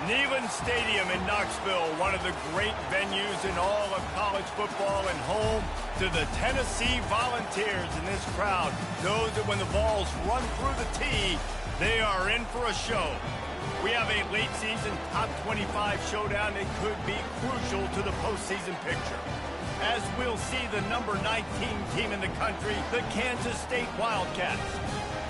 Neyland Stadium in Knoxville, one of the great venues in all of college football and home to the Tennessee Volunteers. And this crowd knows that when the balls run through the tee, they are in for a show. We have a late season top 25 showdown that could be crucial to the postseason picture, as we'll see the number 19 team in the country, the Kansas State Wildcats,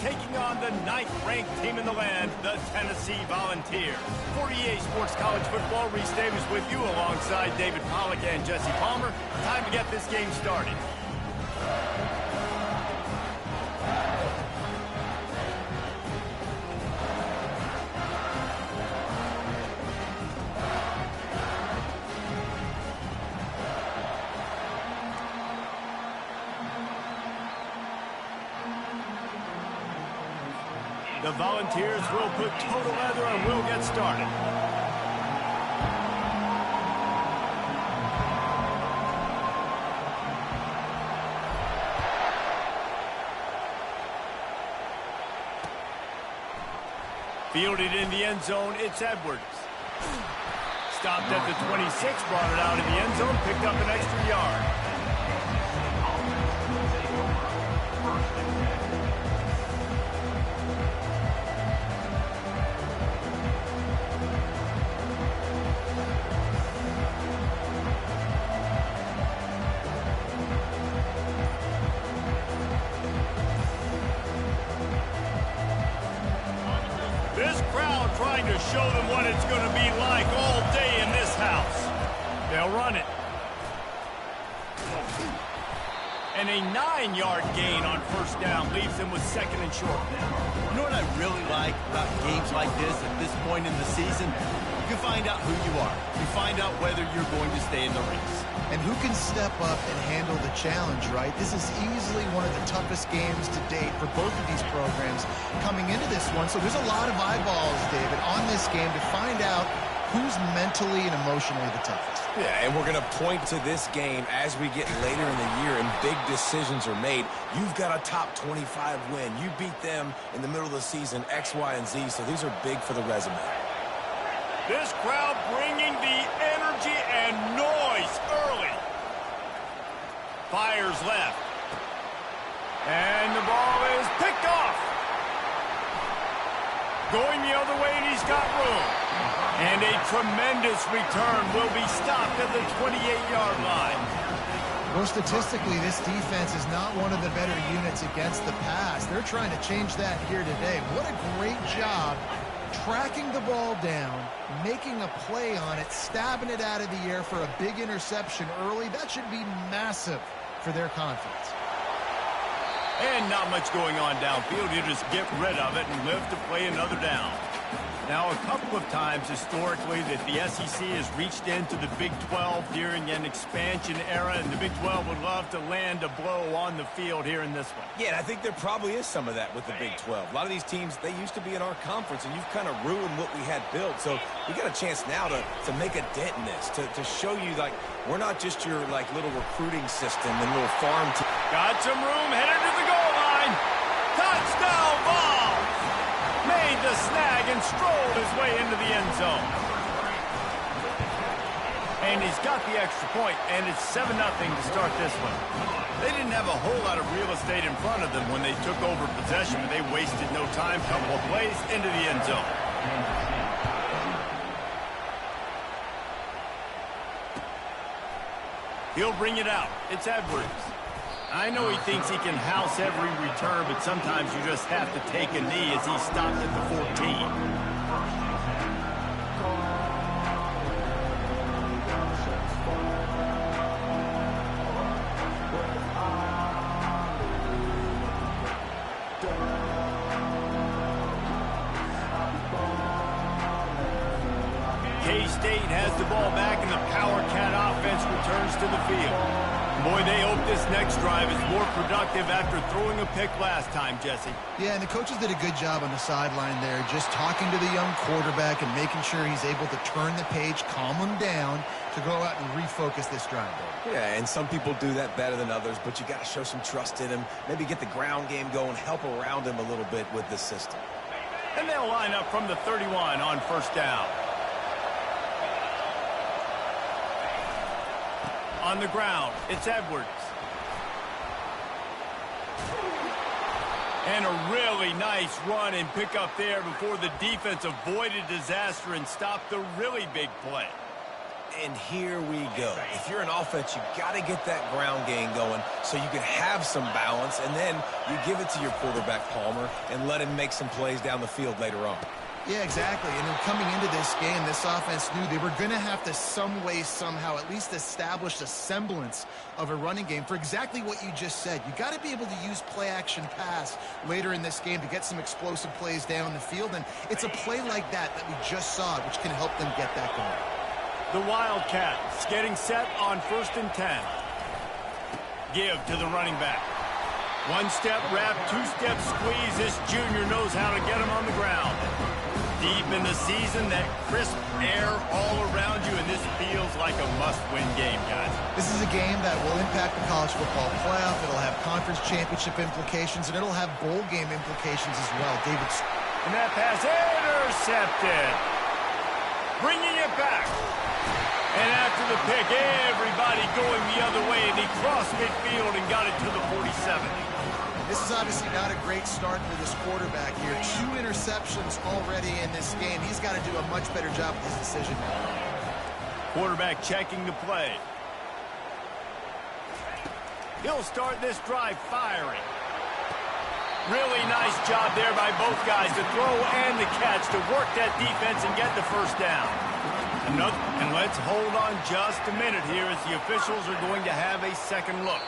taking on the 9th-ranked team in the land, the Tennessee Volunteers. 48 Sports College Football, Reese Davis with you alongside David Pollack and Jesse Palmer. Time to get this game started. The Volunteers will put total leather and we'll get started. Fielded in the end zone, it's Edwards. Stopped at the 26, brought it out in the end zone, picked up an extra yard. This crowd trying to show them what it's going to be like all day in this house. They'll run it. And a 9-yard gain on first down leaves them with 2nd and short. You know what I really like about games like this at this point in the season? You find out who you are. You find out whether you're going to stay in the race. And who can step up and handle the challenge, right? This is easily one of the toughest games to date for both of these programs coming into this one. So there's a lot of eyeballs, David, on this game to find out who's mentally and emotionally the toughest. Yeah, and we're going to point to this game as we get later in the year and big decisions are made. You've got a top 25 win. You beat them in the middle of the season, X, Y, and Z, so these are big for the resume. This crowd bringing the energy and noise early. Fires left. And the ball is picked off. Going the other way, and he's got room. And a tremendous return will be stopped at the 28-yard line. Well, statistically, this defense is not one of the better units against the pass. They're trying to change that here today. What a great job tracking the ball down, making a play on it, stabbing it out of the air for a big interception early. That should be massive for their confidence. And not much going on downfield. You just get rid of it and live to play another down. Now, a couple of times historically that the SEC has reached into the Big 12 during an expansion era, and the Big 12 would love to land a blow on the field here in this one. Yeah, and I think there probably is some of that with the Big 12. A lot of these teams, they used to be in our conference, and you've kind of ruined what we had built. So we got a chance now to make a dent in this, to show you, like, we're not just your, like, little recruiting system and little farm team. Got some room, headed to the goal line. Touchdown ball! Made the snag and strolled his way into the end zone. And he's got the extra point, and it's 7-0 to start this one. They didn't have a whole lot of real estate in front of them when they took over possession, but they wasted no time. Couple of plays into the end zone. He'll bring it out. It's Edwards. I know he thinks he can house every return, but sometimes you just have to take a knee as he stopped at the 14. K-State has the ball back, and the Power Cat offense returns to the field. Boy, they hope this next drive is more productive after throwing a pick last time, Jesse. Yeah, and the coaches did a good job on the sideline there, just talking to the young quarterback and making sure he's able to turn the page, calm him down to go out and refocus this drive. Yeah, and some people do that better than others, but you got to show some trust in him, maybe get the ground game going, help around him a little bit with this system. And they'll line up from the 31 on first down. On the ground, it's Edwards. And a really nice run and pick up there before the defense avoided disaster and stopped the really big play. And here we go. If you're an offense, you got to get that ground game going so you can have some balance, and then you give it to your quarterback, Palmer, and let him make some plays down the field later on. Yeah, exactly. And then coming into this game, this offense knew they were going to have to some way, somehow, at least establish a semblance of a running game for exactly what you just said. You got to be able to use play-action pass later in this game to get some explosive plays down the field. And it's a play like that we just saw, which can help them get that going. The Wildcats getting set on 1st and 10. Give to the running back. One-step wrap, two-step squeeze. This junior knows how to get him on the ground. Deep in the season, that crisp air all around you, and this feels like a must-win game, guys. This is a game that will impact the college football playoff. It'll have conference championship implications, and it'll have bowl game implications as well. David's... And that pass intercepted. Bringing it back. And after the pick, everybody going the other way, and he crossed midfield and got it to the 47. This is obviously not a great start for this quarterback here. 2 interceptions already in this game. He's got to do a much better job with his decision making. Quarterback checking the play. He'll start this drive firing. Really nice job there by both guys to throw and the catch to work that defense and get the first down. And let's hold on just a minute here as the officials are going to have a second look.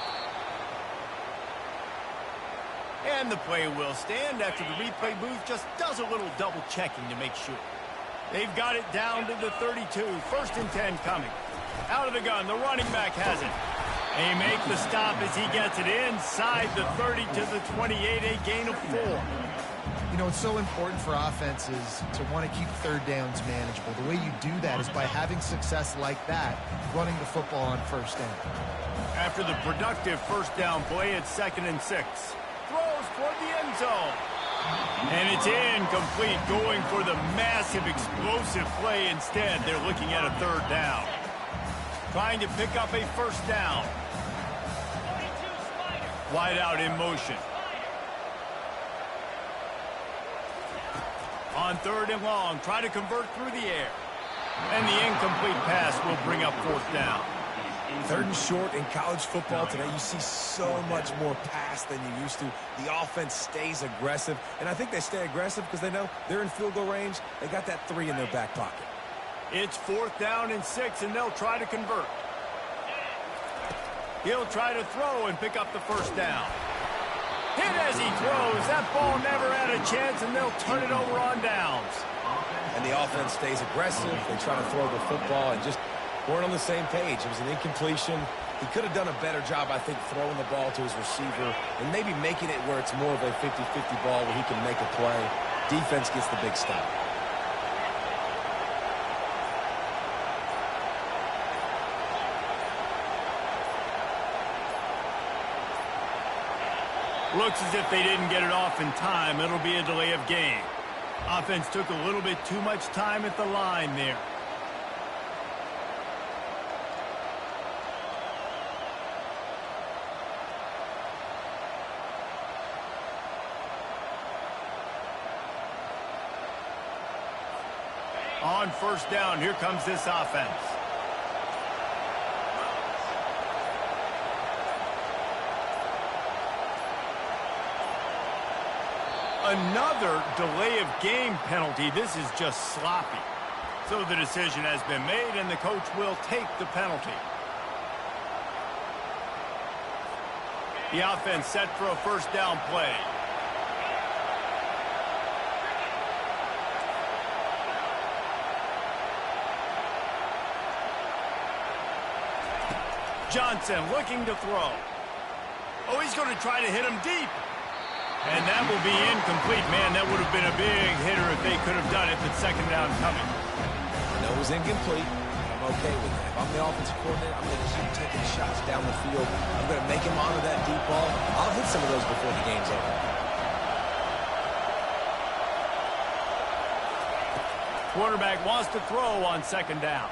And the play will stand after the replay booth just does a little double checking to make sure. They've got it down to the 32. 1st and 10 coming. Out of the gun, the running back has it. They make the stop as he gets it inside the 30 to the 28, a gain of 4. You know, it's so important for offenses to want to keep third downs manageable. The way you do that is by having success like that, running the football on 1st down. After the productive 1st down play, it's 2nd and 6. Throws toward the end zone. And it's incomplete, going for the massive explosive play instead. They're looking at a 3rd down. Trying to pick up a 1st down. Wide out in motion. On 3rd and long, try to convert through the air. And the incomplete pass will bring up 4th down. 3rd and short in college football today, you see so much more pass than you used to. The offense stays aggressive, and I think they stay aggressive because they know they're in field goal range. They got that 3 in their back pocket. It's 4th down and 6, and they'll try to convert. He'll try to throw and pick up the 1st down. Hit as he throws. That ball never had a chance, and they'll turn it over on downs. And the offense stays aggressive. They try to throw the football and just weren't on the same page. It was an incompletion. He could have done a better job, I think, throwing the ball to his receiver and maybe making it where it's more of a 50-50 ball where he can make a play. Defense gets the big stop. Looks as if they didn't get it off in time. It'll be a delay of game. Offense took a little bit too much time at the line there. On 1st down, here comes this offense. Another delay of game penalty. This is just sloppy. So the decision has been made, and the coach will take the penalty. The offense set for a 1st down play. Johnson looking to throw. Oh, he's going to try to hit him deep. And that will be incomplete. Man, that would have been a big hitter if they could have done it, but 2nd down coming. I know it was incomplete. I'm okay with it. If I'm the offensive coordinator, I'm going to keep taking shots down the field. I'm going to make him honor that deep ball. I'll hit some of those before the game's over. Quarterback wants to throw on 2nd down.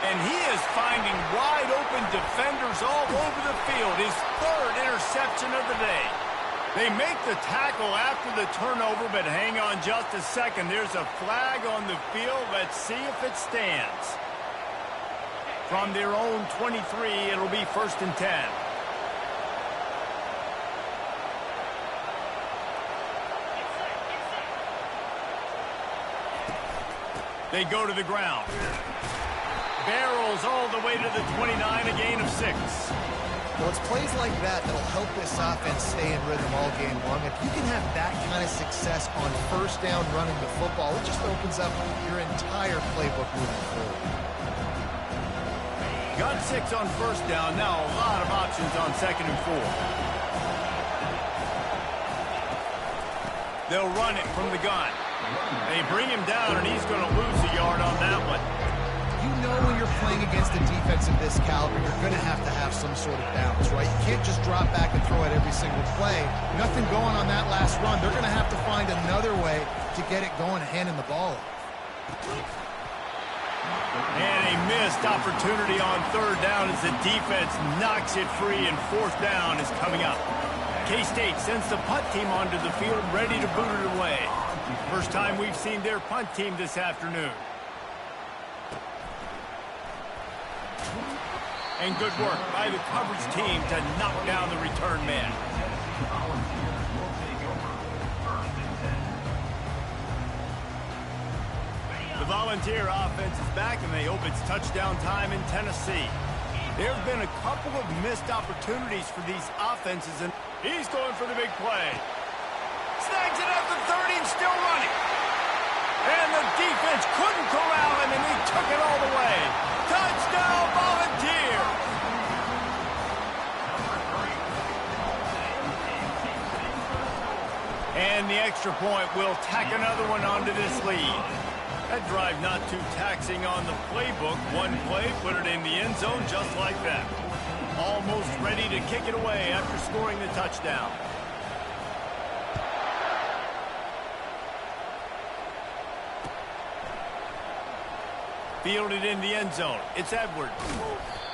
And he is finding wide-open defenders all over the field. His third interception of the day. They make the tackle after the turnover, but hang on just a second. There's a flag on the field. Let's see if it stands. From their own 23, it'll be 1st and 10. They go to the ground. Barrels all the way to the 29, a gain of 6. Well, it's plays like that that'll help this offense stay in rhythm all game long. If you can have that kind of success on 1st down running the football, it just opens up your entire playbook moving forward. Got 6 on 1st down. Now a lot of options on 2nd and 4. They'll run it from the gun. They bring him down, and he's going to lose a yard on that one. You know when you're playing against a defense of this caliber, you're going to have some sort of balance, right? You can't just drop back and throw it every single play. Nothing going on that last run. They're going to have to find another way to get it going and handing the ball off. And a missed opportunity on 3rd down as the defense knocks it free, and 4th down is coming up. K-State sends the punt team onto the field, ready to boot it away. First time we've seen their punt team this afternoon. And good work by the coverage team to knock down the return man. The Volunteer offense is back, and they hope it's touchdown time in Tennessee. There have been a couple of missed opportunities for these offenses, and he's going for the big play. Snags it at the 30 and still running. And the defense couldn't corral him, and he took it all the way. Touchdown, Volunteer! And the extra point will tack another one onto this lead. That drive not too taxing on the playbook. One play, put it in the end zone just like that. Almost ready to kick it away after scoring the touchdown. Fielded in the end zone. It's Edwards.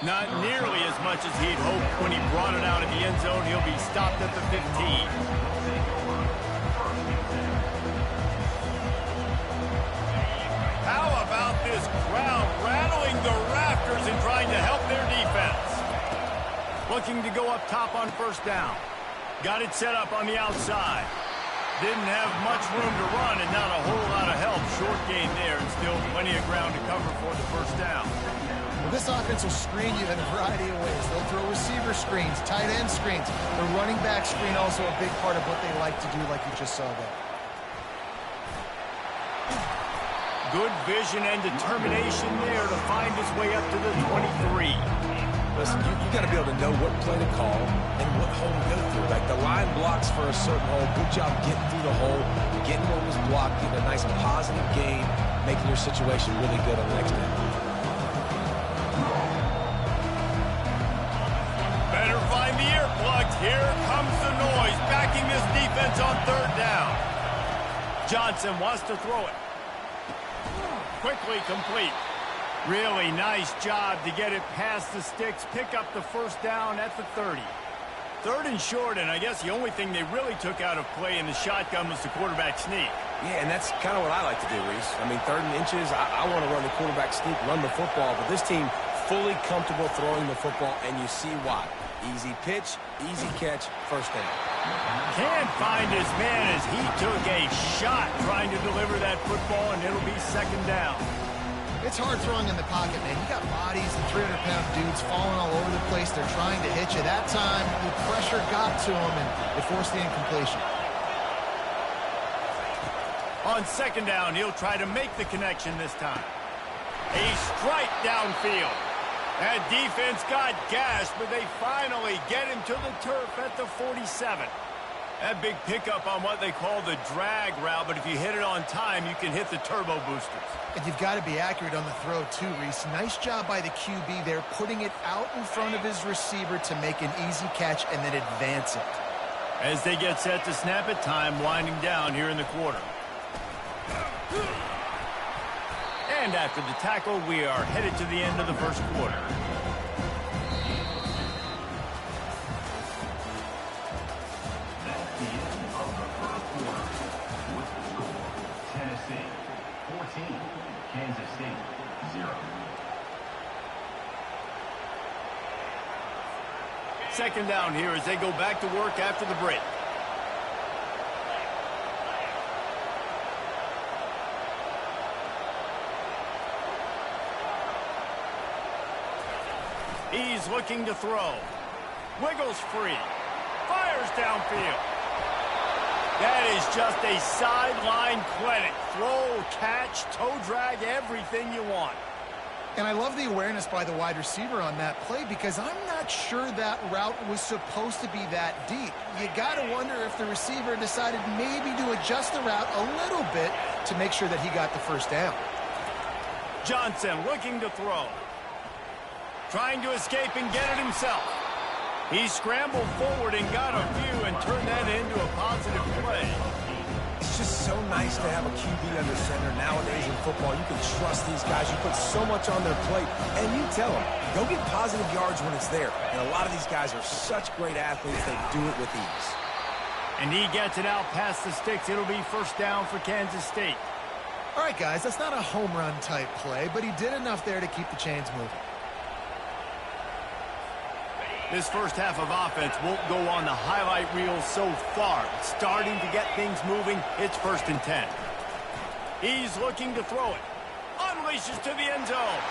Not nearly as much as he'd hoped when he brought it out of the end zone. He'll be stopped at the 15. How about this crowd rattling the rafters and trying to help their defense? Looking to go up top on 1st down. Got it set up on the outside. Didn't have much room to run and not a whole lot of help. Short gain there, and still plenty of ground to cover for the 1st down. Well, this offense will screen you in a variety of ways. They'll throw receiver screens, tight end screens. The running back screen also a big part of what they like to do, like you just saw there. Good vision and determination there to find his way up to the 23. Listen, you got to be able to know what play to call and what hole to go through. Like the line blocks for a certain hole. Good job getting through the hole, getting what was blocked, getting a nice positive gain, making your situation really good on the next down. Better find the earplugs. Here comes the noise, backing this defense on 3rd down. Johnson wants to throw it. Quickly complete. Really nice job to get it past the sticks, pick up the 1st down at the 30. 3rd and short, and I guess the only thing they really took out of play in the shotgun was the quarterback sneak. Yeah, and that's kind of what I like to do, Reese. I mean, 3rd and inches, I want to run the quarterback sneak, run the football, but this team fully comfortable throwing the football, and you see why. Easy pitch, easy catch, 1st down. Can't find his man as he took a shot trying to deliver that football, and it'll be 2nd down. It's hard throwing in the pocket, man. You got bodies and 300-pound dudes falling all over the place. They're trying to hit you. That time, the pressure got to him, and it forced the incompletion. On 2nd down, he'll try to make the connection this time. A strike downfield. That defense got gashed, but they finally get him to the turf at the 47. That big pickup on what they call the drag route, but if you hit it on time, you can hit the turbo boosters. And you've got to be accurate on the throw, too, Reese. Nice job by the QB there, putting it out in front of his receiver to make an easy catch and then advance it. As they get set to snap it, time winding down here in the quarter. And after the tackle, we are headed to the end of the first quarter. That's the end of the first quarter. With the score, Tennessee 14, Kansas State 0. Second down here as they go back to work after the break. He's looking to throw. Wiggles free. Fires downfield. That is just a sideline clinic. Throw, catch, toe drag, everything you want. And I love the awareness by the wide receiver on that play because I'm not sure that route was supposed to be that deep. You got to wonder if the receiver decided maybe to adjust the route a little bit to make sure that he got the first down. Johnson looking to throw. Trying to escape and get it himself. He scrambled forward and got a few and turned that into a positive play. It's just so nice to have a QB under center nowadays in football. You can trust these guys. You put so much on their plate, and you tell them, go get positive yards when it's there. And a lot of these guys are such great athletes, they do it with ease. And he gets it out past the sticks. It'll be first down for Kansas State. All right, guys, that's not a home run type play, but he did enough there to keep the chains moving. This first half of offense won't go on the highlight reel so far. Starting to get things moving. It's 1st and 10. He's looking to throw it. Unleashes to the end zone.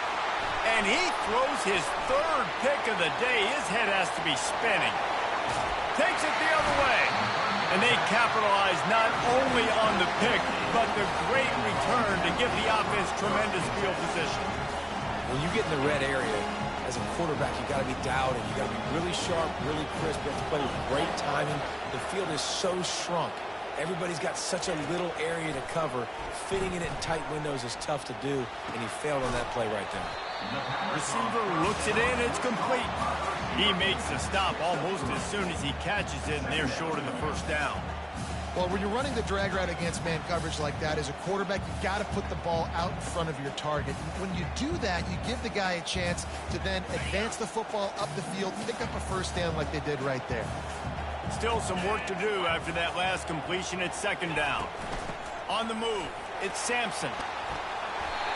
And he throws his 3rd pick of the day. His head has to be spinning. Takes it the other way. And they capitalize not only on the pick, but the great return to give the offense tremendous field position. When you get in the red area, as a quarterback, you got to be dialed in. You got to be really sharp, really crisp. You have to play with great timing. The field is so shrunk. Everybody's got such a little area to cover. Fitting it in tight windows is tough to do, and he failed on that play right there. Receiver looks it in. It's complete. He makes the stop almost as soon as he catches it, and they're short of the first down. Well, when you're running the drag route against man coverage like that, as a quarterback, you got to put the ball out in front of your target. When you do that, you give the guy a chance to then advance the football up the field, pick up a first down like they did right there. Still some work to do after that last completion. It's 2nd down. On the move, it's Sampson.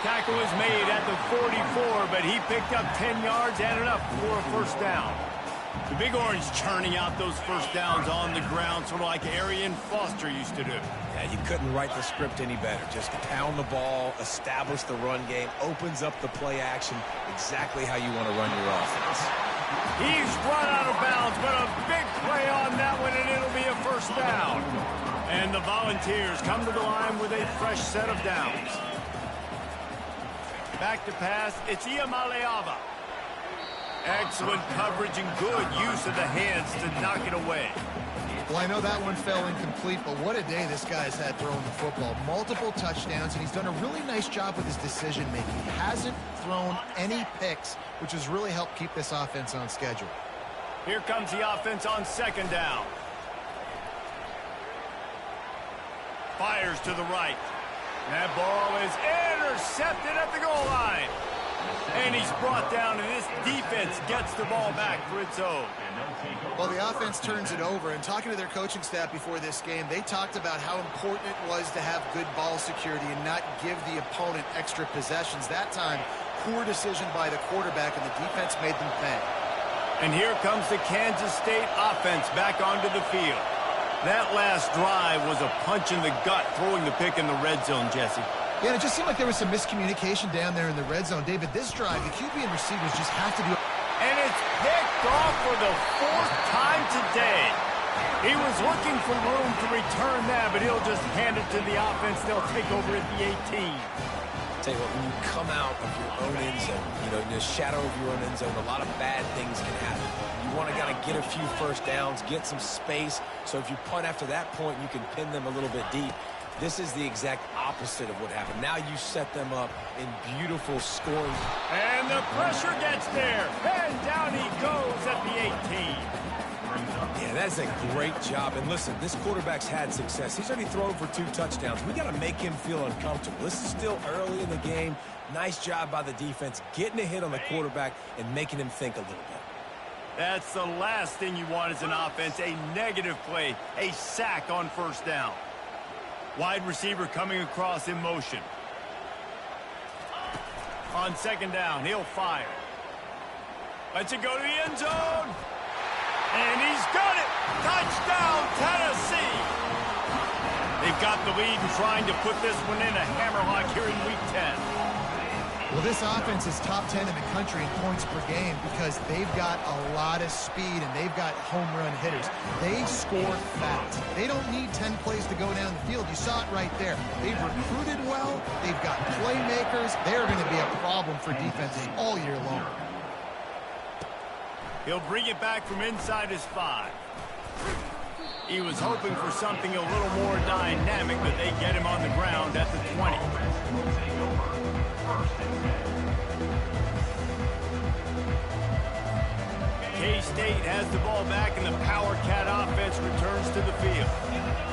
Tackle is made at the 44, but he picked up 10 yards and enough for a first down. The Big Orange churning out those first downs on the ground, sort of like Arian Foster used to do. Yeah, you couldn't write the script any better. Just pound the ball, establish the run game, opens up the play action, exactly how you want to run your offense. He's run out of bounds, but a big play on that one, and it'll be a first down. And the Volunteers come to the line with a fresh set of downs. Back to pass, it's Iamaleava. Excellent coverage and good use of the hands to knock it away. Well, I know that one fell incomplete, but what a day this guy's had throwing the football. Multiple touchdowns, and he's done a really nice job with his decision-making. He hasn't thrown any picks, which has really helped keep this offense on schedule. Here comes the offense on 2nd down. Fires to the right. That ball is intercepted at the goal line. And he's brought down, and this defense gets the ball back for its own. Well, the offense turns it over, and talking to their coaching staff before this game, they talked about how important it was to have good ball security and not give the opponent extra possessions. That time, poor decision by the quarterback, and the defense made them pay. And here comes the Kansas State offense back onto the field. That last drive was a punch in the gut, throwing the pick in the red zone, Jesse. Yeah, and it just seemed like there was some miscommunication down there in the red zone. David, this drive, the QB and receivers just have to do it. And it's picked off for the 4th time today. He was looking for room to return that, but he'll just hand it to the offense. They'll take over at the 18. Tell you what, when you come out of your own end zone, in the shadow of your own end zone, a lot of bad things can happen. You want to kind of get a few first downs, get some space, so if you punt after that point, you can pin them a little bit deep. This is the exact opposite of what happened. Now you set them up in beautiful scoring. And the pressure gets there. And down he goes at the 18. Yeah, That is a great job. And listen, this quarterback's had success. He's already thrown for 2 touchdowns. We got to make him feel uncomfortable. This is still early in the game. Nice job by the defense, getting a hit on the quarterback and making him think a little bit. That's the last thing you want as an offense, a negative play, a sack on first down. Wide receiver coming across in motion. On second down, he'll fire. Lets it go to the end zone. And he's got it. Touchdown, Tennessee. They've got the lead and trying to put this one in a hammerlock here in Week 10. Well, this offense is top 10 in the country in points per game because they've got a lot of speed and they've got home run hitters. They score fast. They don't need 10 plays to go down the field. You saw it right there. They've recruited well. They've got playmakers. They're going to be a problem for defenses all year long. He'll bring it back from inside his 5. He was hoping for something a little more dynamic, but they get him on the ground at the 20. K-State has the ball back, and the Power Cat offense returns to the field.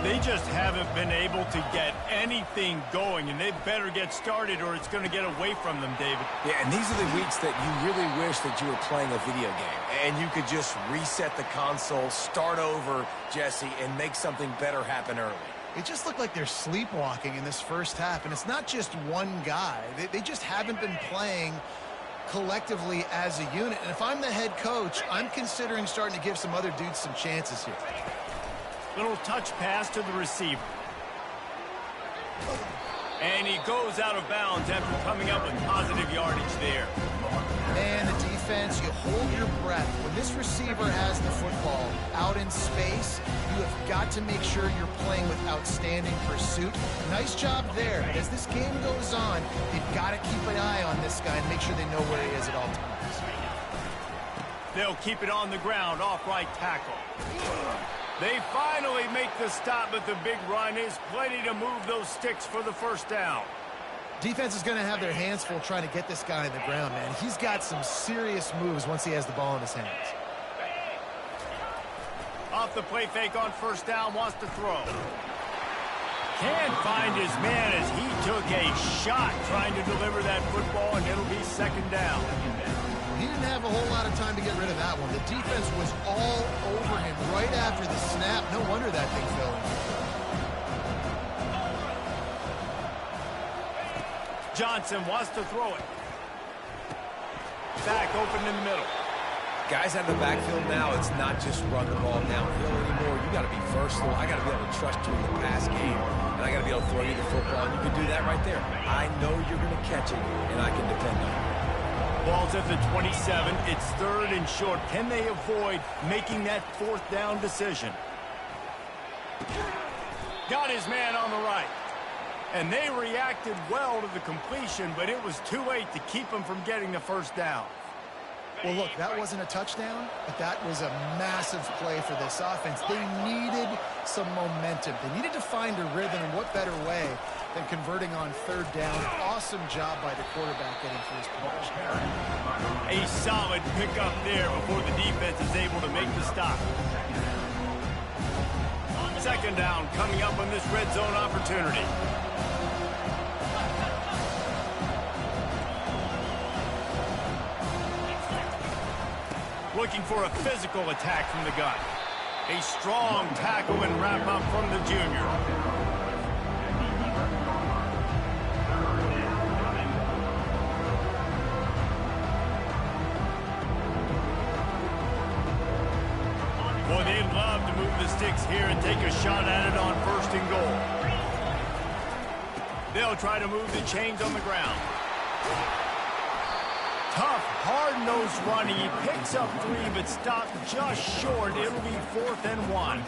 They just haven't been able to get anything going, and they better get started or it's going to get away from them, David. Yeah, and these are the weeks that you really wish that you were playing a video game and you could just reset the console, start over, Jesse, and make something better happen early. It just looked like they're sleepwalking in this first half, and it's not just one guy. They just haven't been playing collectively as a unit. And if I'm the head coach, I'm considering starting to give some other dudes some chances here. Little touch pass to the receiver. And he goes out of bounds after coming up with positive yardage there. And the defense, you hold your breath. When this receiver has the football out in space, you have got to make sure you're playing with outstanding pursuit. Nice job there. But as this game goes on, you've got to keep an eye on this guy and make sure they know where he is at all times. They'll keep it on the ground, off right tackle. They finally make the stop, but the big run is plenty to move those sticks for the first down. Defense is going to have their hands full trying to get this guy on the ground, man. He's got some serious moves once he has the ball in his hands. Off the play fake on first down, wants to throw. Can't find his man as he took a shot trying to deliver that football, and it'll be second down. He didn't have a whole lot of time to get rid of that one. The defense was all over him right after the snap. No wonder that thing fell in. Johnson wants to throw it. Back open in the middle. Guys out of the backfield now, it's not just run the ball downhill anymore. You got to be versatile. I got to be able to trust you in the pass game, and I got to be able to throw you the football, and you can do that right there. I know you're going to catch it, and I can depend on it. Ball's at the 27. It's third and short. Can they avoid making that fourth down decision? Got his man on the right. And they reacted well to the completion, but it was too late to keep him from getting the first down. Well, look, that wasn't a touchdown, but that was a massive play for this offense. They needed some momentum. They needed to find a rhythm, and what better way than converting on third down. Awesome job by the quarterback getting first position. A solid pickup there before the defense is able to make the stop. Second down coming up on this red zone opportunity. Looking for a physical attack from the gun. A strong tackle and wrap up from the junior. Boy, they'd love to move the sticks here and take a shot at it on first and goal. They'll try to move the chains on the ground. Tough, hard-nosed running. He picks up 3, but stopped just short. It'll be 4th and 1.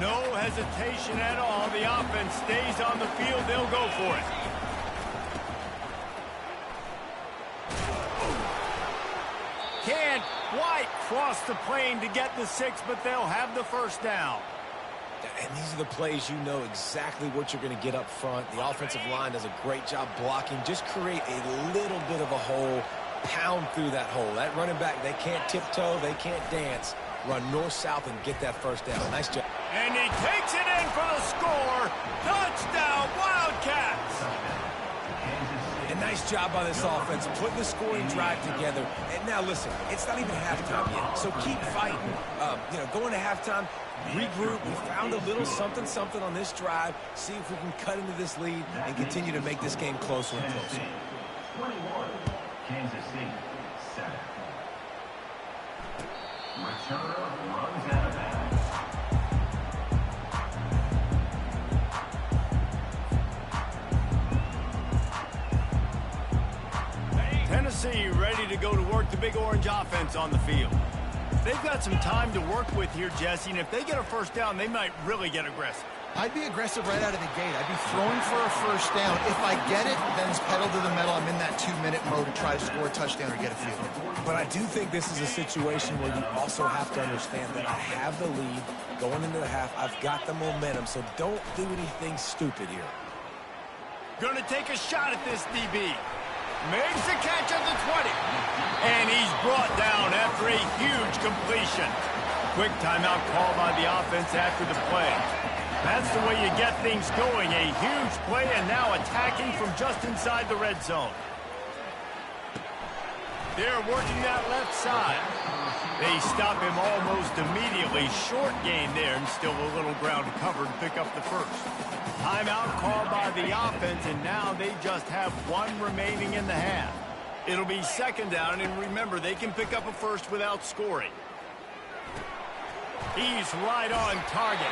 No hesitation at all. The offense stays on the field. They'll go for it. Can't quite cross the plane to get the 6, but they'll have the first down. And these are the plays you know exactly what you're going to get up front. The offensive line does a great job blocking. Just create a little bit of a hole, pound through that hole. That running back, they can't tiptoe, they can't dance. Run north-south and get that first down. Nice job. And he takes it in for the score. Touchdown, Wildcats. And nice job by this offense, putting the scoring drive together. And now, listen, it's not even halftime yet, so keep fighting. Going to halftime, regroup. We found a little something on this drive. See if we can cut into this lead and continue to make this game closer and closer. 21, Kansas City, 7. Returner runs out of bounds. Tennessee ready to go to work the big orange offense on the field. They've got some time to work with here, Jesse, and if they get a first down, they might really get aggressive. I'd be aggressive right out of the gate. I'd be throwing for a first down. If I get it, then it's pedal to the metal. I'm in that 2-minute mode to try to score a touchdown or get a field goal. But I do think this is a situation where you also have to understand that I have the lead going into the half. I've got the momentum, so don't do anything stupid here. Gonna take a shot at this DB. Makes the catch at the 20. And he's brought down after a huge completion. Quick timeout call by the offense after the play. That's the way you get things going. A huge play and now attacking from just inside the red zone. They're working that left side. They stop him almost immediately. Short gain there and still a little ground covered. Pick up the first. Timeout called by the offense, and now they just have one remaining in the half. It'll be second down, and remember, they can pick up a first without scoring. He's right on target.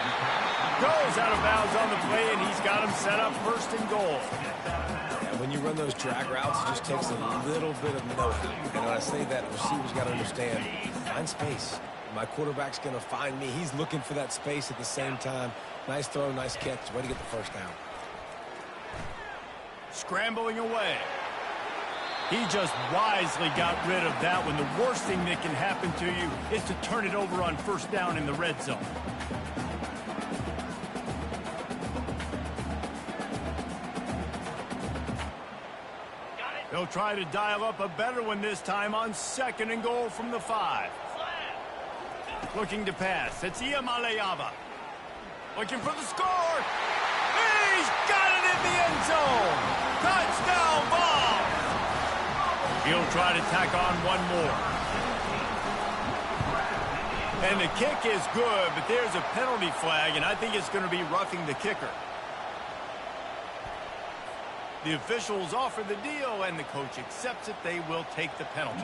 Goes out of bounds on the play, and he's got him set up first and goal. Yeah, when you run those drag routes, it just takes a little bit of know-how. And when I say that, receivers got to understand, find space. My quarterback's going to find me. He's looking for that space at the same time. Nice throw, nice catch. Way to get the first down. Scrambling away. He just wisely got rid of that one. The worst thing that can happen to you is to turn it over on first down in the red zone. They'll try to dial up a better one this time on second and goal from the 5. Looking to pass. It's Iamaleava. Looking for the score. He's got it in the end zone. Touchdown ball. He'll try to tack on one more. And the kick is good, but there's a penalty flag, and I think it's going to be roughing the kicker. The officials offer the deal, and the coach accepts it. They will take the penalty.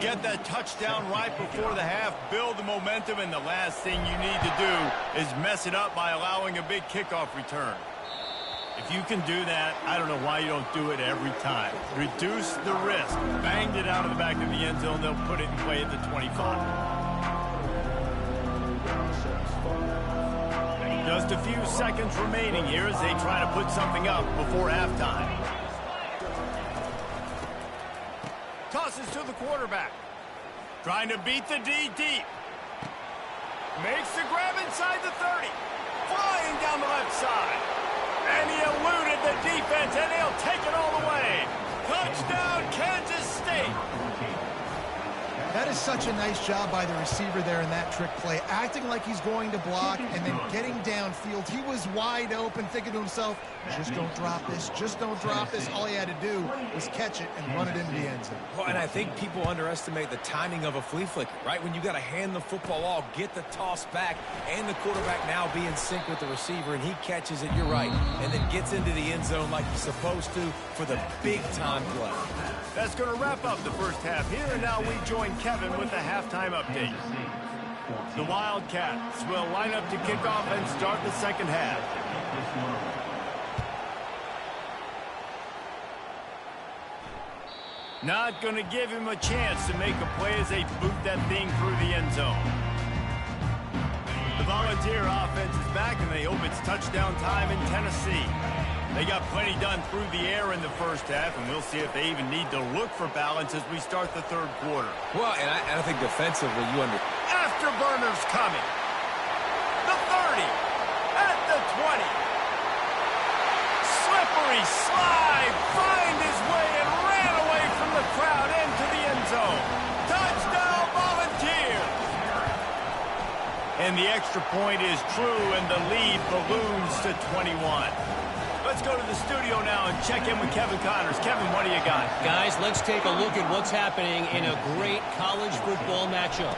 Get that touchdown right before the half, build the momentum, and the last thing you need to do is mess it up by allowing a big kickoff return. If you can do that, I don't know why you don't do it every time. Reduce the risk. Banged it out of the back of the end zone. They'll put it in play at the 25. Just a few seconds remaining here as they try to put something up before halftime. Tosses to the quarterback. Trying to beat the D deep. Makes the grab inside the 30. Flying down the left side. And he eluded the defense, and he'll take it all the way. Touchdown, Kansas State. That is such a nice job by the receiver there in that trick play, acting like he's going to block and then getting downfield. He was wide open, thinking to himself, just don't drop this, just don't drop this. All he had to do was catch it and run it into the end zone. Well, and I think people underestimate the timing of a flea flicker, right? When you got to hand the football off, get the toss back, and the quarterback now be in sync with the receiver, and he catches it, you're right, and then gets into the end zone like he's supposed to for the big-time play. That's going to wrap up the first half here, and now we join Kevin with the halftime update. The Wildcats will line up to kick off and start the second half. Not going to give him a chance to make a play as they boot that thing through the end zone. The Volunteer offense is back, and they hope it's touchdown time in Tennessee. They got plenty done through the air in the first half, and we'll see if they even need to look for balance as we start the third quarter. Well, and I think defensively, Afterburners coming. The 30. At the 20. Slippery slide. Find his way and ran away from the crowd. End And the extra point is true, and the lead balloons to 21. Let's go to the studio now and check in with Kevin Connors. Kevin, what do you got? Guys, let's take a look at what's happening in a great college football matchup.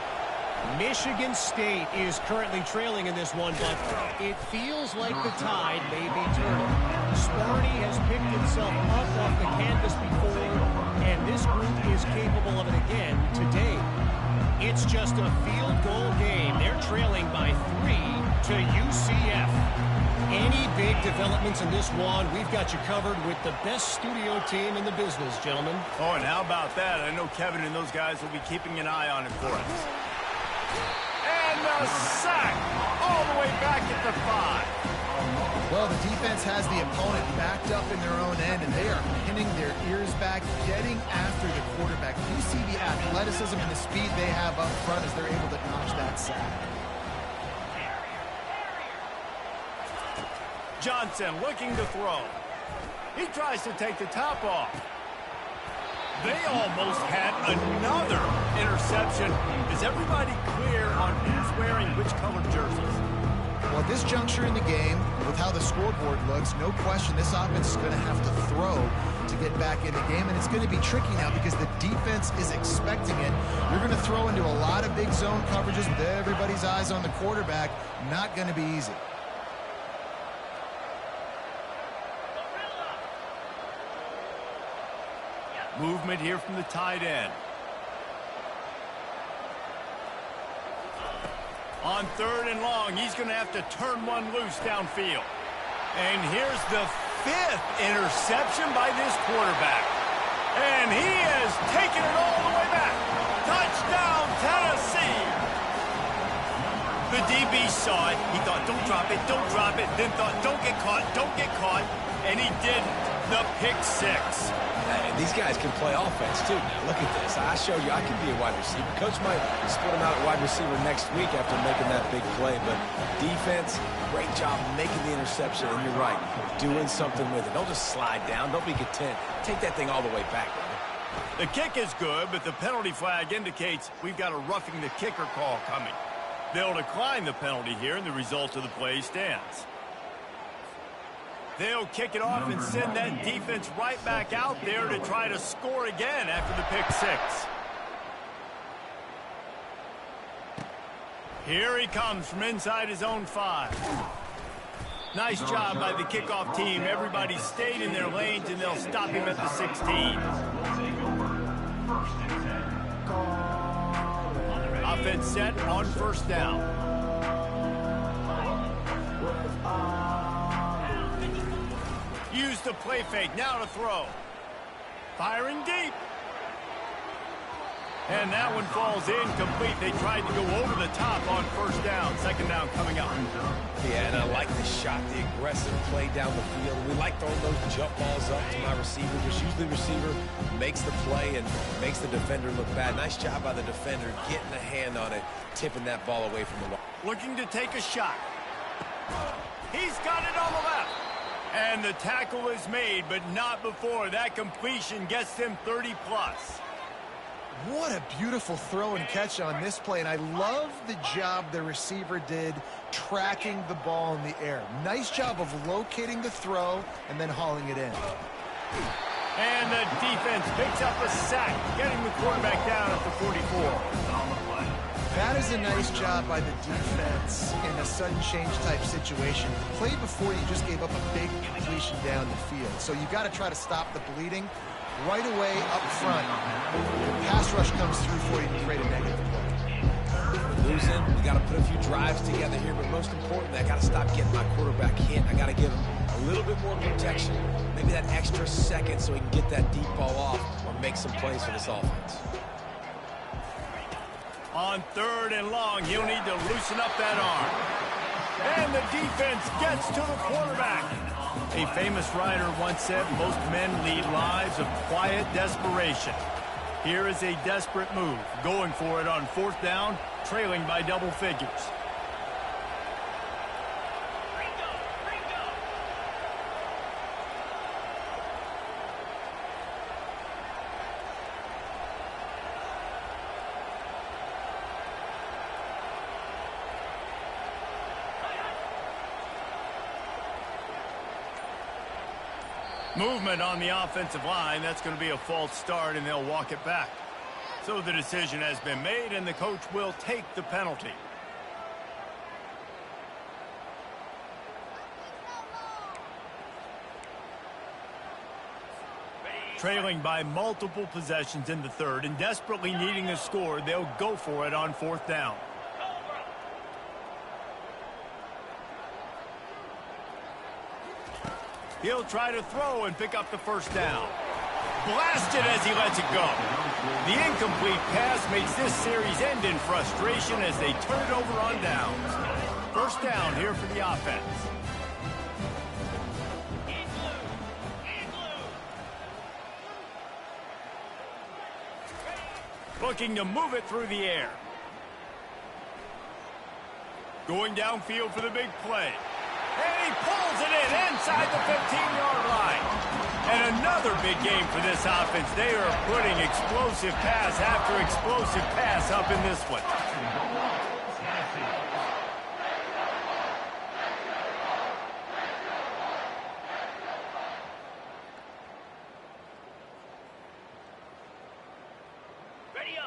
Michigan State is currently trailing in this one, but it feels like the tide may be turning. Sparty has picked himself up off the canvas before, and this group is capable of it again today. It's just a field goal game. They're trailing by 3 to UCF. Any big developments in this one, we've got you covered with the best studio team in the business, gentlemen. Oh, and how about that? I know Kevin and those guys will be keeping an eye on it for us. And a sack all the way back at the 5. Well, the defense has the opponent backed up in their own end, and they are pinning their ears back, getting after the quarterback. You see the athleticism and the speed they have up front as they're able to notch that sack. Johnson looking to throw. He tries to take the top off. They almost had another interception. Is everybody clear on who's wearing which colored jerseys? Well, at this juncture in the game, with how the scoreboard looks, no question this offense is going to have to throw to get back in the game, and it's going to be tricky now because the defense is expecting it. You're going to throw into a lot of big zone coverages with everybody's eyes on the quarterback. Not going to be easy. Movement here from the tight end. On 3rd and long, he's going to have to turn one loose downfield. And here's the 5th interception by this quarterback. And he has taken it all the way back. Touchdown, Tennessee. The DB saw it. He thought, don't drop it, don't drop it. Then thought, don't get caught, don't get caught. And he didn't. The pick 6. Hey, these guys can play offense, too. Now, look at this. I showed you I can be a wide receiver. Coach might split him out at wide receiver next week after making that big play. But defense, great job making the interception. And you're right, doing something with it. Don't just slide down. Don't be content. Take that thing all the way back, man. The kick is good, but the penalty flag indicates we've got a roughing the kicker call coming. They'll decline the penalty here, and the result of the play stands. They'll kick it off and send that defense right back out there to try to score again after the pick 6. Here he comes from inside his own 5. Nice job by the kickoff team. Everybody stayed in their lanes, and they'll stop him at the 16. Offense set on 1st down. Use the play fake, now to throw. Firing deep. And that one falls incomplete. They tried to go over the top on 1st down. 2nd down coming up. Yeah, and I like the shot, the aggressive play down the field. We like throwing those jump balls up to my receiver. Just usually the receiver makes the play and makes the defender look bad. Nice job by the defender getting a hand on it, tipping that ball away from the wall. Looking to take a shot. He's got it on the left. And the tackle is made, but not before that completion gets them 30-plus. What a beautiful throw and catch on this play, and I love the job the receiver did tracking the ball in the air. Nice job of locating the throw and then hauling it in. And the defense picks up a sack, getting the quarterback down at the 44. That is a nice job by the defense in a sudden change type situation. The play before you just gave up a big completion down the field. So you got to try to stop the bleeding right away up front. The pass rush comes through for you to create a negative play. Losing, we got to put a few drives together here, but most importantly, I got to stop getting my quarterback hit. I got to give him a little bit more protection, maybe that extra second so he can get that deep ball off or make some plays for this offense. On 3rd and long, he'll need to loosen up that arm. And the defense gets to the quarterback. A famous writer once said, most men lead lives of quiet desperation. Here is a desperate move, going for it on 4th down, trailing by double figures. Movement on the offensive line. That's going to be a false start, and they'll walk it back. So the decision has been made, and the coach will take the penalty. Trailing by multiple possessions in the third and desperately needing a score, they'll go for it on fourth down. He'll try to throw and pick up the first down. Blasted as he lets it go. The incomplete pass makes this series end in frustration as they turn it over on downs. First down here for the offense. Looking to move it through the air. Going downfield for the big play. And he pulls it in inside the 15-yard line. And another big game for this offense. They are putting explosive pass after explosive pass up in this one.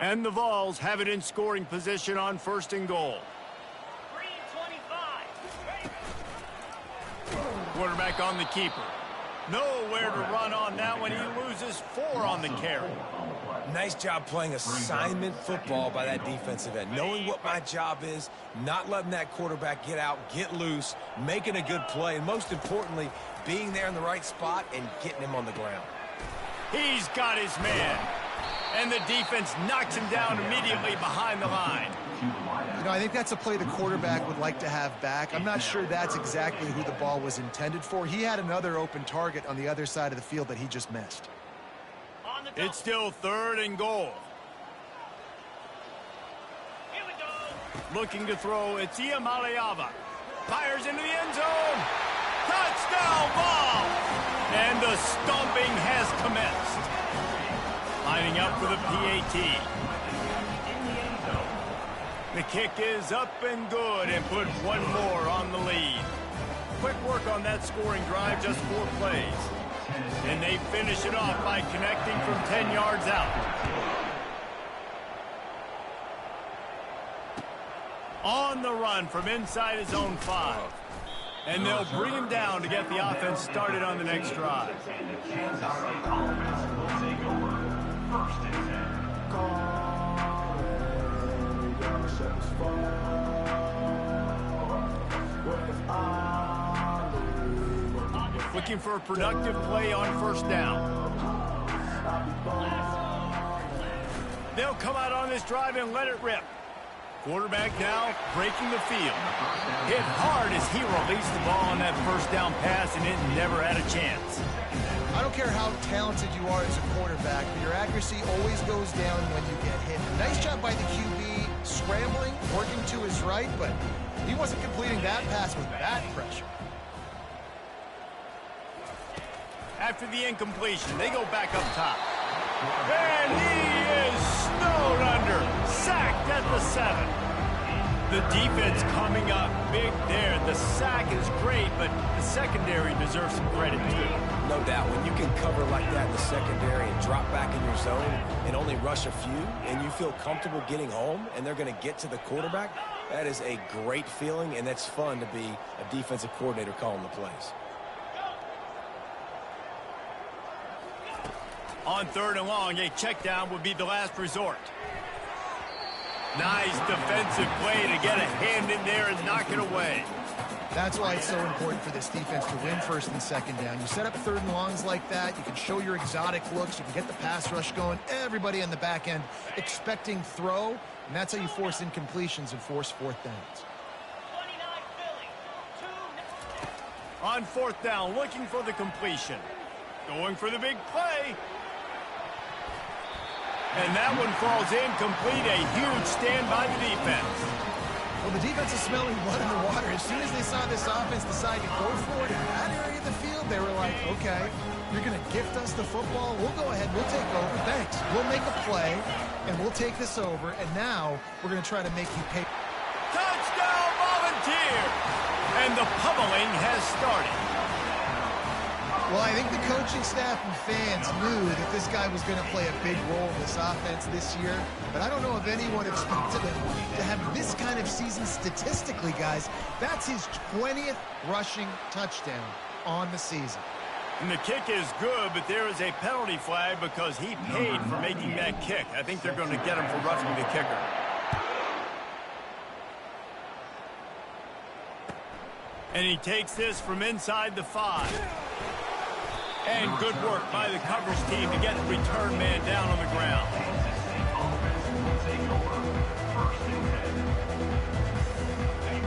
And the Vols have it in scoring position on first and goal. Quarterback on the keeper. Nowhere to run on that one. He loses 4 on the carry. Nice job playing assignment football by that defensive end. Knowing what my job is, not letting that quarterback get out, get loose, making a good play, and most importantly, being there in the right spot and getting him on the ground. He's got his man. And the defense knocks him down immediately behind the line. You know, I think that's a play the quarterback would like to have back. I'm not sure that's exactly who the ball was intended for. He had another open target on the other side of the field that he just missed. It's still third and goal. Here we go. Looking to throw, it's Iamaleava. Fires into the end zone. Touchdown ball! And the stomping has commenced. Lining up for the PAT. The kick is up and good and put one more on the lead. Quick work on that scoring drive, just 4 plays. And they finish it off by connecting from 10 yards out. On the run from inside his own 5. And they'll bring him down to get the offense started on the next drive. First and 10. Looking for a productive play on first down. They'll come out on this drive and let it rip. Quarterback now breaking the field. Hit hard as he released the ball on that first down pass, and it never had a chance. I don't care how talented you are as a quarterback, but your accuracy always goes down when you get hit. Nice job by the QB, scrambling, working to his right, but he wasn't completing that pass with that pressure. After the incompletion, they go back up top. And he is snowed under, sacked at the 7. The defense coming up big there. The sack is great, but the secondary deserves some credit too. No doubt. When you can cover like that in the secondary and drop back in your zone and only rush a few, and you feel comfortable getting home, and they're going to get to the quarterback, that is a great feeling, and that's fun to be a defensive coordinator calling the plays. On third and long, a check down would be the last resort. Nice defensive play to get a hand in there and knock it away. That's why it's so important for this defense to win first and second down. You set up third and longs like that, you can show your exotic looks, you can get the pass rush going, everybody on the back end expecting throw, and that's how you force incompletions and force fourth downs. On fourth down, looking for the completion. Going for the big play. And that one falls incomplete. A huge stand by the defense. Well, the defense is smelling blood in the water. As soon as they saw this offense decide to go for it in that area of the field, they were like, okay, you're going to gift us the football. We'll go ahead. We'll take over. Thanks. We'll make a play, and we'll take this over. And now we're going to try to make you pay. Touchdown, Volunteer! And the pummeling has started. Well, I think the coaching staff and fans knew that this guy was going to play a big role in this offense this year, but I don't know if anyone expected him to have this kind of season statistically, guys. That's his 20th rushing touchdown on the season. And the kick is good, but there is a penalty flag because he paid for making that kick. I think they're going to get him for roughing the kicker. And he takes this from inside the 5. And good work by the coverage team to get the return man down on the ground.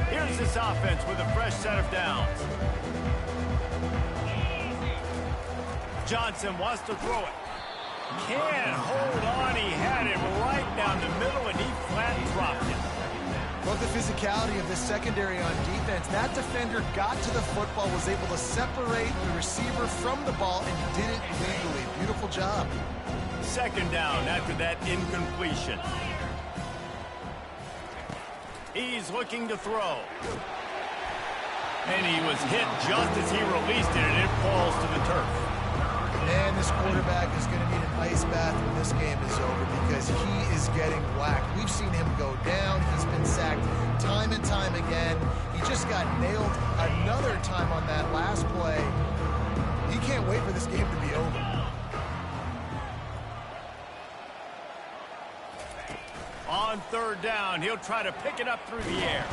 Here's this offense with a fresh set of downs. Johnson wants to throw it. Can't hold on. He had it right down the middle, and he flat dropped it. Love the physicality of this secondary on defense. That defender got to the football, was able to separate the receiver from the ball, and he did it legally. Beautiful job. Second down after that incompletion. He's looking to throw. And he was hit just as he released it, and it falls to the turf. And this quarterback is going to need an ice bath when this game is over because he is getting whacked. We've seen him go down. He's been sacked time and time again. He just got nailed another time on that last play. He can't wait for this game to be over. On third down, he'll try to pick it up through the air.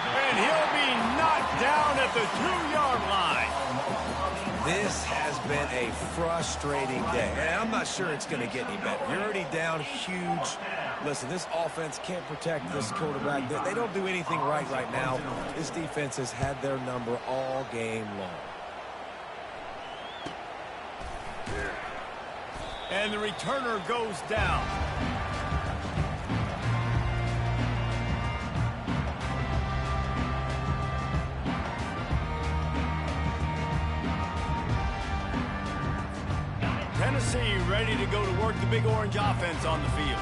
And he'll be knocked down at the 2-yard line. This has been a frustrating day, and I'm not sure it's going to get any better. You're already down huge. Listen, this offense can't protect this quarterback. They don't do anything right now. This defense has had their number all game long. And the returner goes down. Tennessee ready to go to work the Big Orange offense on the field.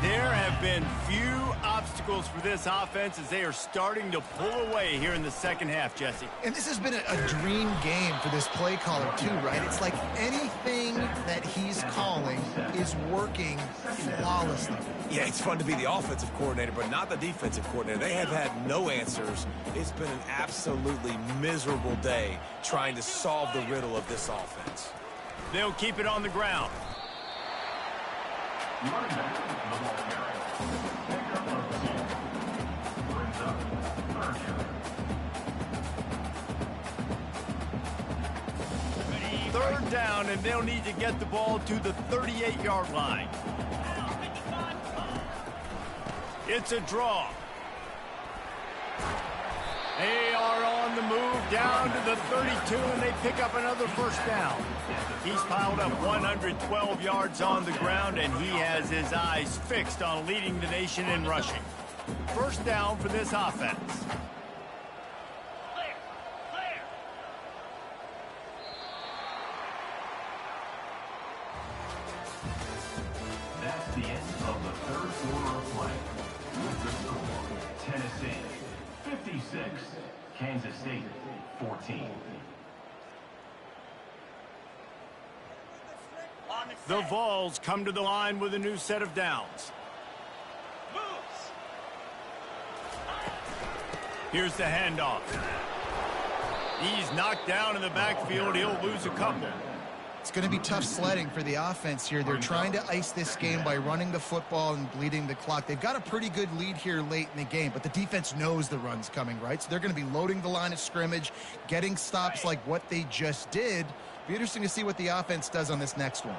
There have been few obstacles for this offense as they are starting to pull away here in the second half, Jesse. And this has been a dream game for this play caller too, right? It's like anything that he's calling is working flawlessly. Yeah, it's fun to be the offensive coordinator, but not the defensive coordinator. They have had no answers. It's been an absolutely miserable day trying to solve the riddle of this offense. They'll keep it on the ground. Third down, and they'll need to get the ball to the 38-yard line. It's a draw. They are on the move down to the 32, and they pick up another first down. He's piled up 112 yards on the ground, and he has his eyes fixed on leading the nation in rushing. First down for this offense. That's the end of the third quarter of play. With the score, Tennessee 56, Kansas State 14. The Vols come to the line with a new set of downs. Here's the handoff. He's knocked down in the backfield. He'll lose a couple. It's going to be tough sledding for the offense here. They're trying to ice this game by running the football and bleeding the clock. They've got a pretty good lead here late in the game, but the defense knows the run's coming, right? So they're going to be loading the line of scrimmage, getting stops like what they just did. Be interesting to see what the offense does on this next one.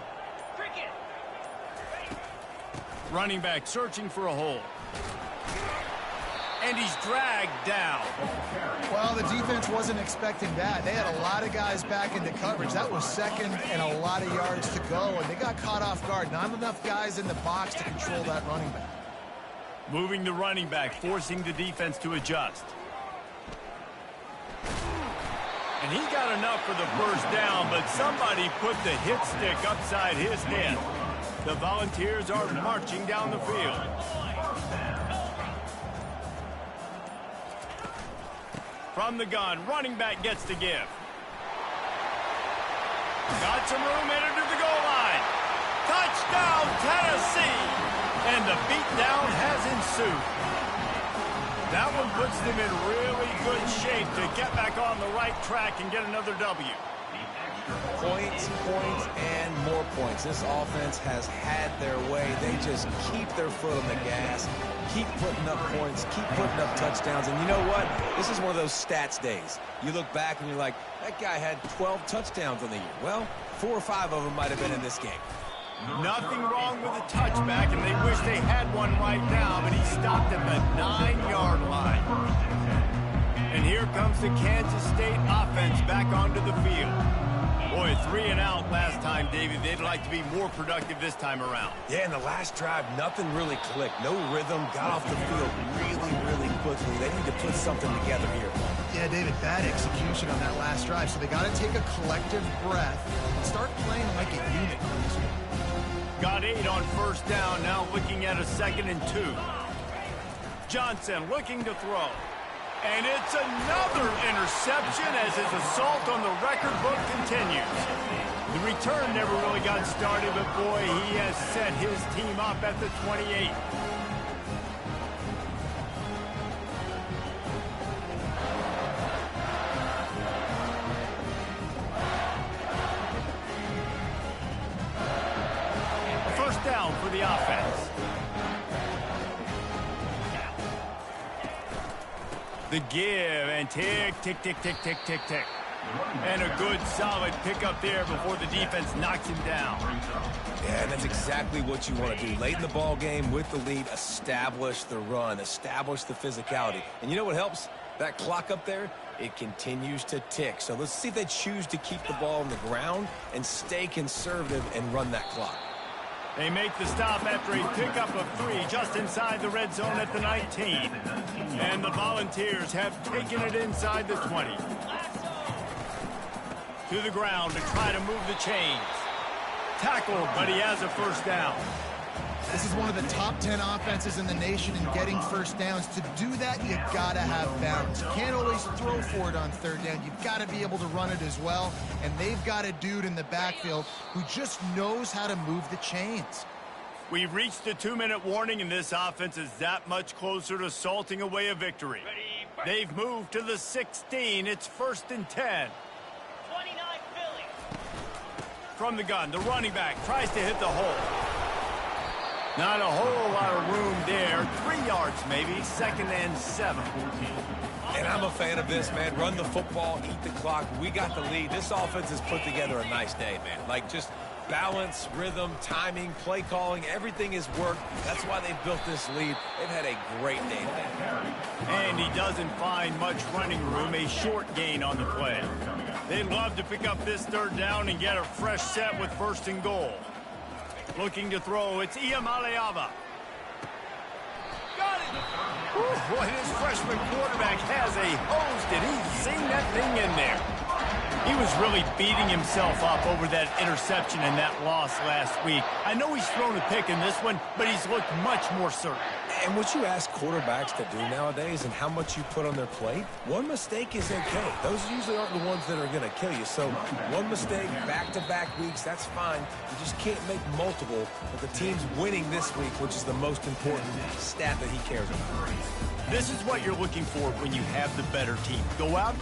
Running back searching for a hole. And he's dragged down. Well, the defense wasn't expecting that. They had a lot of guys back into coverage. That was second and a lot of yards to go, and they got caught off guard. Not enough guys in the box to control that running back. Moving the running back, forcing the defense to adjust. And he got enough for the first down, but somebody put the hit stick upside his head. The Volunteers are marching down the field. From the gun, running back gets to give. Got some room headed to the goal line. Touchdown, Tennessee! And the beatdown has ensued. That one puts them in really good shape to get back on the right track and get another W. Points, points, and more points. This offense has had their way. They just keep their foot on the gas, keep putting up points, keep putting up touchdowns. And you know what? This is one of those stats days. You look back and you're like, that guy had 12 touchdowns on the year. Well, 4 or 5 of them might have been in this game. Nothing wrong with a touchback, and they wish they had one right now, but he stopped at the 9-yard line. And here comes the Kansas State offense back onto the field. Boy, 3 and out last time, David. They'd like to be more productive this time around. Yeah, in the last drive, nothing really clicked. No rhythm, got off the field really, really quickly. They need to put something together here. Yeah, David, bad execution on that last drive, so they got to take a collective breath and start playing like a unit for this one. Got 8 on first down, now looking at a 2nd and 2. Johnson looking to throw. And it's another interception as his assault on the record book continues. The return never really got started, but boy, he has set his team up at the 28. First down for the offense. The give and tick, tick, tick, tick, tick, tick, tick. And a good solid pickup there before the defense knocks him down. Yeah, and that's exactly what you want to do. Late in the ball game with the lead, establish the run, establish the physicality. And you know what helps? That clock up there, it continues to tick. So let's see if they choose to keep the ball on the ground and stay conservative and run that clock. They make the stop after a pickup of 3 just inside the red zone at the 19. And the Volunteers have taken it inside the 20. To the ground to try to move the chains. Tackled, but he has a first down. This is one of the top 10 offenses in the nation in getting first downs. To do that, you got to have balance. You can't always throw for it on 3rd down. You've got to be able to run it as well. And they've got a dude in the backfield who just knows how to move the chains. We've reached the 2-minute warning, and this offense is that much closer to salting away a victory. They've moved to the 16. It's 1st and 10. 29 Philly. From the gun, the running back tries to hit the hole. Not a whole lot of room there. 3 yards maybe. 2nd and 7. And I'm a fan of this, man. Run the football, eat the clock. We got the lead. This offense has put together a nice day, man. Like, just balance, rhythm, timing, play calling, everything has worked. That's why they've built this lead. They've had a great day today. And he doesn't find much running room. A short gain on the play. They'd love to pick up this 3rd down and get a fresh set with 1st and goal. Looking to throw, it's Iamaleava. Got it! Whew, boy, this freshman quarterback has a hose. Did he sing that thing in there? He was really beating himself up over that interception and that loss last week. I know he's thrown a pick in this one, but he's looked much more certain. And what you ask quarterbacks to do nowadays and how much you put on their plate, one mistake is okay. Those usually aren't the ones that are going to kill you. So one mistake, back-to-back weeks, that's fine. You just can't make multiple. But the team's winning this week, which is the most important stat that he cares about. This is what you're looking for when you have the better team. Go out,